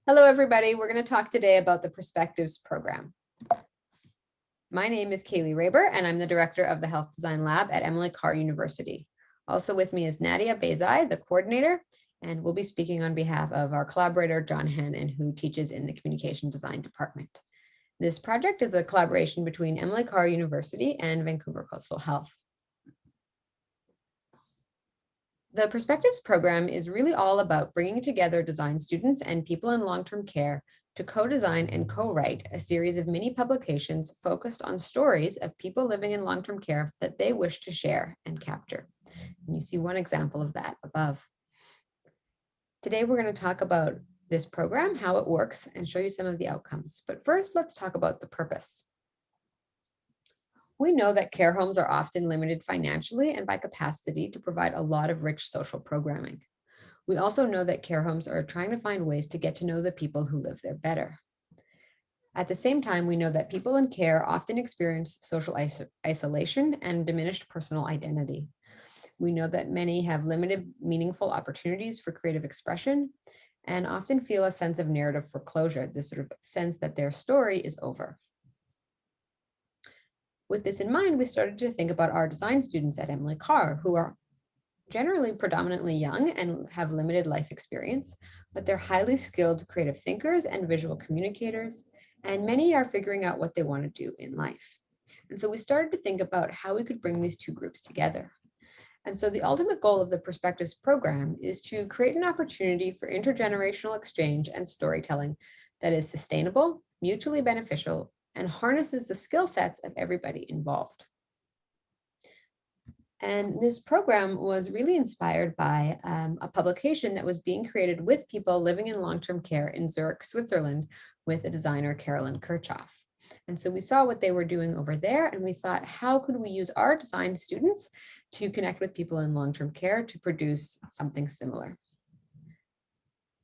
Hello, everybody. We're going to talk today about the Perspectives program. My name is Kaylee Raber, and I'm the director of the Health Design Lab at Emily Carr University. Also with me is Nadia Bezai, the coordinator, and we'll be speaking on behalf of our collaborator, John Hannon, who teaches in the Communication Design Department. This project is a collaboration between Emily Carr University and Vancouver Coastal Health. The Perspectives program is really all about bringing together design students and people in long-term care to co-design and co-write a series of mini publications focused on stories of people living in long-term care that they wish to share and capture. And you see one example of that above. Today, we're going to talk about this program, how it works, and show you some of the outcomes. But first, let's talk about the purpose. We know that care homes are often limited financially and by capacity to provide a lot of rich social programming. We also know that care homes are trying to find ways to get to know the people who live there better. At the same time, we know that people in care often experience social isolation and diminished personal identity. We know that many have limited meaningful opportunities for creative expression and often feel a sense of narrative foreclosure, this sort of sense that their story is over. With this in mind, we started to think about our design students at Emily Carr, who are generally predominantly young and have limited life experience, but they're highly skilled creative thinkers and visual communicators, and many are figuring out what they want to do in life. And so we started to think about how we could bring these two groups together. And so the ultimate goal of the Perspectives program is to create an opportunity for intergenerational exchange and storytelling that is sustainable, mutually beneficial, and harnesses the skill sets of everybody involved. And this program was really inspired by a publication that was being created with people living in long-term care in Zurich, Switzerland, with the designer Carolyn Kirchhoff. And so we saw what they were doing over there, and we thought, how could we use our design students to connect with people in long-term care to produce something similar?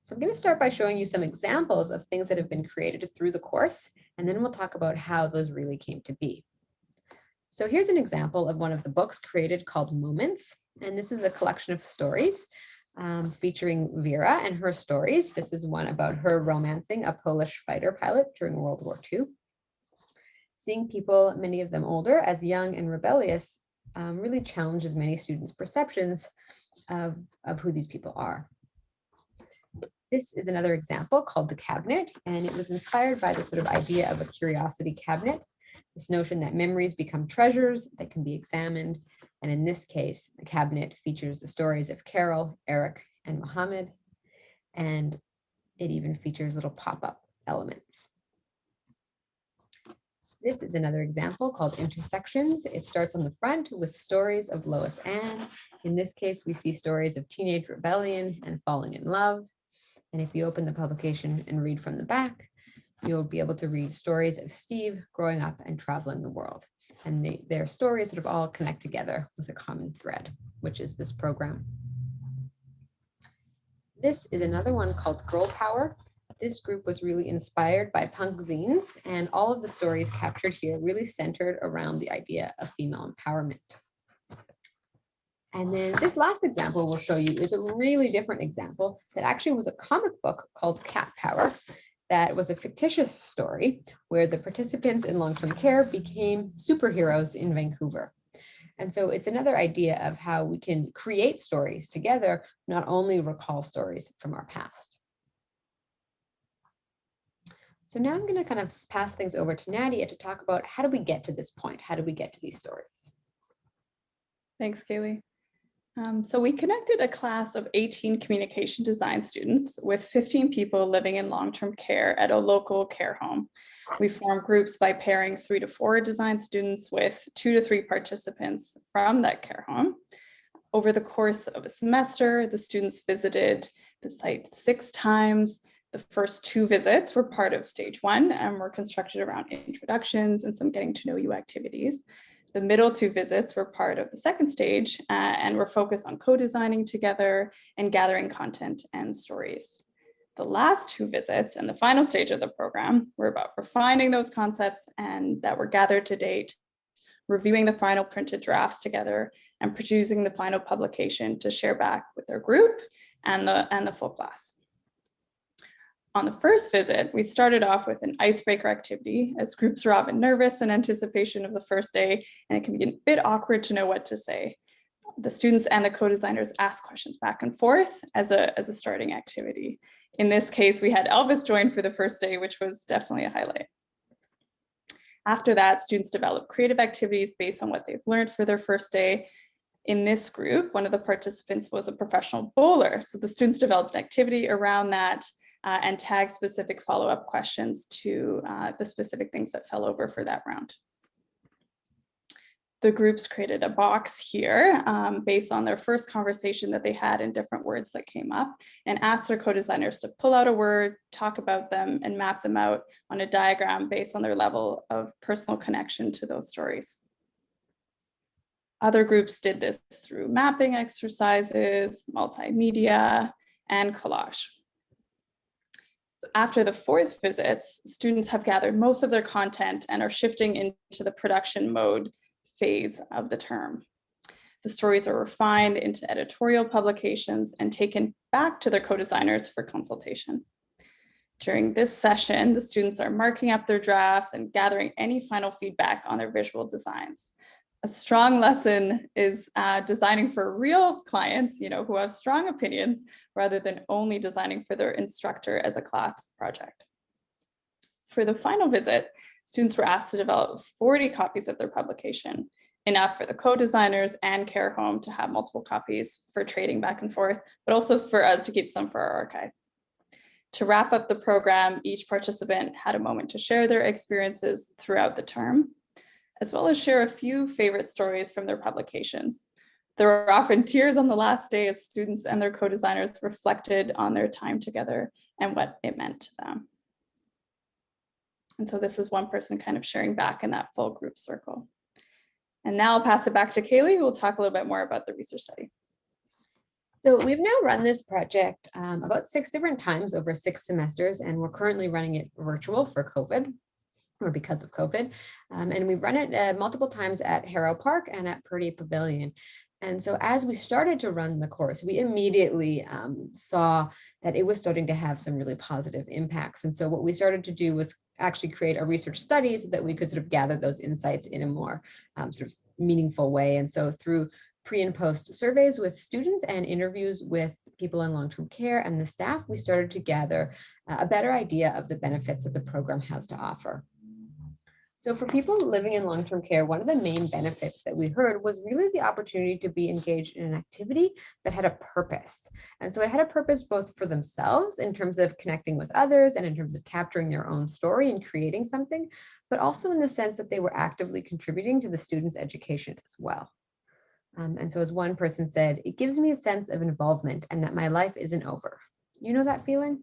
So I'm going to start by showing you some examples of things that have been created through the course, and then we'll talk about how those really came to be. So here's an example of one of the books created called Moments, and this is a collection of stories featuring Vera and her stories. This is one about her romancing a Polish fighter pilot during World War II. Seeing people, many of them older, as young and rebellious really challenges many students' perceptions of who these people are. This is another example called The Cabinet, and it was inspired by the sort of idea of a curiosity cabinet, this notion that memories become treasures that can be examined. And in this case, the cabinet features the stories of Carol, Eric, and Mohammed, and it even features little pop-up elements. This is another example called Intersections. It starts on the front with stories of Lois Ann. In this case, we see stories of teenage rebellion and falling in love. And if you open the publication and read from the back, you'll be able to read stories of Steve growing up and traveling the world. And their stories sort of all connect together with a common thread, which is this program. This is another one called Girl Power. This group was really inspired by punk zines, and all of the stories captured here really centered around the idea of female empowerment. And then this last example we'll show you is a really different example that actually was a comic book called Cat Power that was a fictitious story where the participants in long-term care became superheroes in Vancouver. And so it's another idea of how we can create stories together, not only recall stories from our past. So now I'm going to kind of pass things over to Nadia to talk about how do we get to this point? How do we get to these stories? Thanks, Kaylee. So we connected a class of 18 communication design students with 15 people living in long-term care at a local care home. We formed groups by pairing 3 to 4 design students with 2 to 3 participants from that care home. Over the course of a semester, the students visited the site 6 times. The first 2 visits were part of stage 1 and were constructed around introductions and some getting to know you activities. The middle 2 visits were part of the second stage and were focused on co-designing together and gathering content and stories. The last 2 visits and the final stage of the program were about refining those concepts and that were gathered to date, reviewing the final printed drafts together, and producing the final publication to share back with their group and the full class. On the first visit, we started off with an icebreaker activity, as groups are often nervous in anticipation of the first day, and it can be a bit awkward to know what to say. The students and the co-designers asked questions back and forth as a starting activity. In this case, we had Elvis join for the first day, which was definitely a highlight. After that, students developed creative activities based on what they've learned for their first day. In this group, one of the participants was a professional bowler. So the students developed an activity around that and tagged specific follow-up questions to the specific things that fell over for that round. The groups created a box here based on their first conversation that they had and different words that came up, and asked their co-designers to pull out a word, talk about them, and map them out on a diagram based on their level of personal connection to those stories. Other groups did this through mapping exercises, multimedia, and collage. So after the fourth visits, students have gathered most of their content and are shifting into the production mode phase of the term. The stories are refined into editorial publications and taken back to their co-designers for consultation. During this session, the students are marking up their drafts and gathering any final feedback on their visual designs. A strong lesson is designing for real clients, who have strong opinions, rather than only designing for their instructor as a class project. For the final visit, students were asked to develop 40 copies of their publication, enough for the co-designers and care home to have multiple copies for trading back and forth, but also for us to keep some for our archive. To wrap up the program, each participant had a moment to share their experiences throughout the term, as well as share a few favorite stories from their publications. There were often tears on the last day as students and their co-designers reflected on their time together and what it meant to them. And so this is one person kind of sharing back in that full group circle. And now I'll pass it back to Kaylee, who will talk a little bit more about the research study. So we've now run this project about 6 different times over 6 semesters, and we're currently running it virtual for COVID, or because of COVID. And we've run it multiple times at Harrow Park and at Purdy Pavilion. And so as we started to run the course, we immediately saw that it was starting to have some really positive impacts. And so what we started to do was actually create a research study so that we could sort of gather those insights in a more sort of meaningful way. And so through pre and post surveys with students and interviews with people in long-term care and the staff, we started to gather a better idea of the benefits that the program has to offer. So for people living in long-term care, one of the main benefits that we heard was really the opportunity to be engaged in an activity that had a purpose. And so it had a purpose both for themselves in terms of connecting with others and in terms of capturing their own story and creating something, but also in the sense that they were actively contributing to the students' education as well. And so as one person said, it gives me a sense of involvement and that my life isn't over. You know that feeling?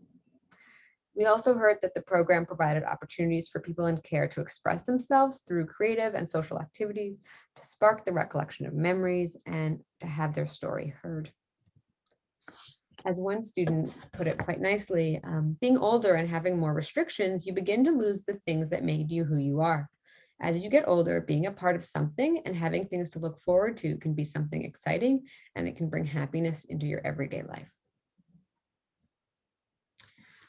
We also heard that the program provided opportunities for people in care to express themselves through creative and social activities, to spark the recollection of memories, and to have their story heard. As one student put it quite nicely, being older and having more restrictions, you begin to lose the things that made you who you are. As you get older, being a part of something and having things to look forward to can be something exciting, and it can bring happiness into your everyday life.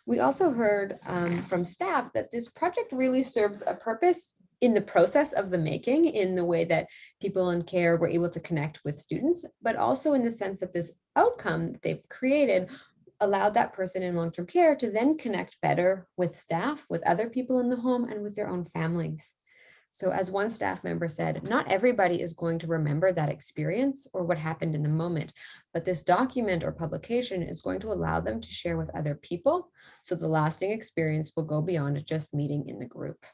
We also heard from staff that this project really served a purpose in the process of the making, in the way that people in care were able to connect with students, but also in the sense that this outcome that they've created allowed that person in long-term care to then connect better with staff, with other people in the home, and with their own families. So as one staff member said, not everybody is going to remember that experience or what happened in the moment, but this document or publication is going to allow them to share with other people. So the lasting experience will go beyond just meeting in the group.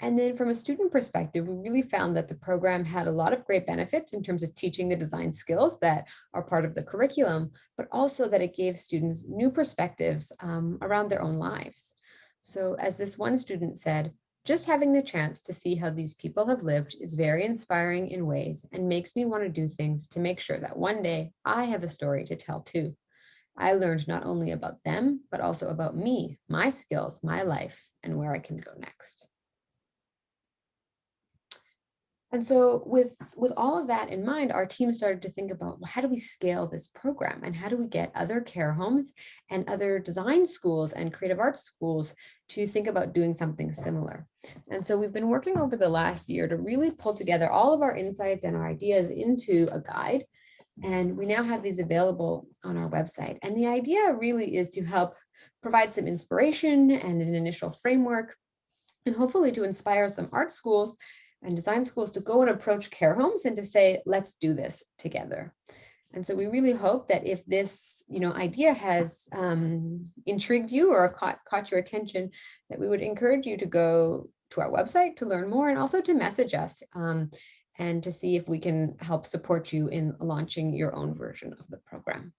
And then from a student perspective, we really found that the program had a lot of great benefits in terms of teaching the design skills that are part of the curriculum, but also that it gave students new perspectives around their own lives. So as this one student said, just having the chance to see how these people have lived is very inspiring in ways and makes me want to do things to make sure that one day I have a story to tell too. I learned not only about them, but also about me, my skills, my life, and where I can go next. And so with all of that in mind, our team started to think about, well, how do we scale this program and how do we get other care homes and other design schools and creative arts schools to think about doing something similar. And so we've been working over the last year to really pull together all of our insights and our ideas into a guide. And we now have these available on our website. And the idea really is to help provide some inspiration and an initial framework, and hopefully to inspire some art schools and design schools to go and approach care homes and to say, let's do this together. And so we really hope that if this, idea has intrigued you or caught your attention, that we would encourage you to go to our website to learn more and also to message us and to see if we can help support you in launching your own version of the program.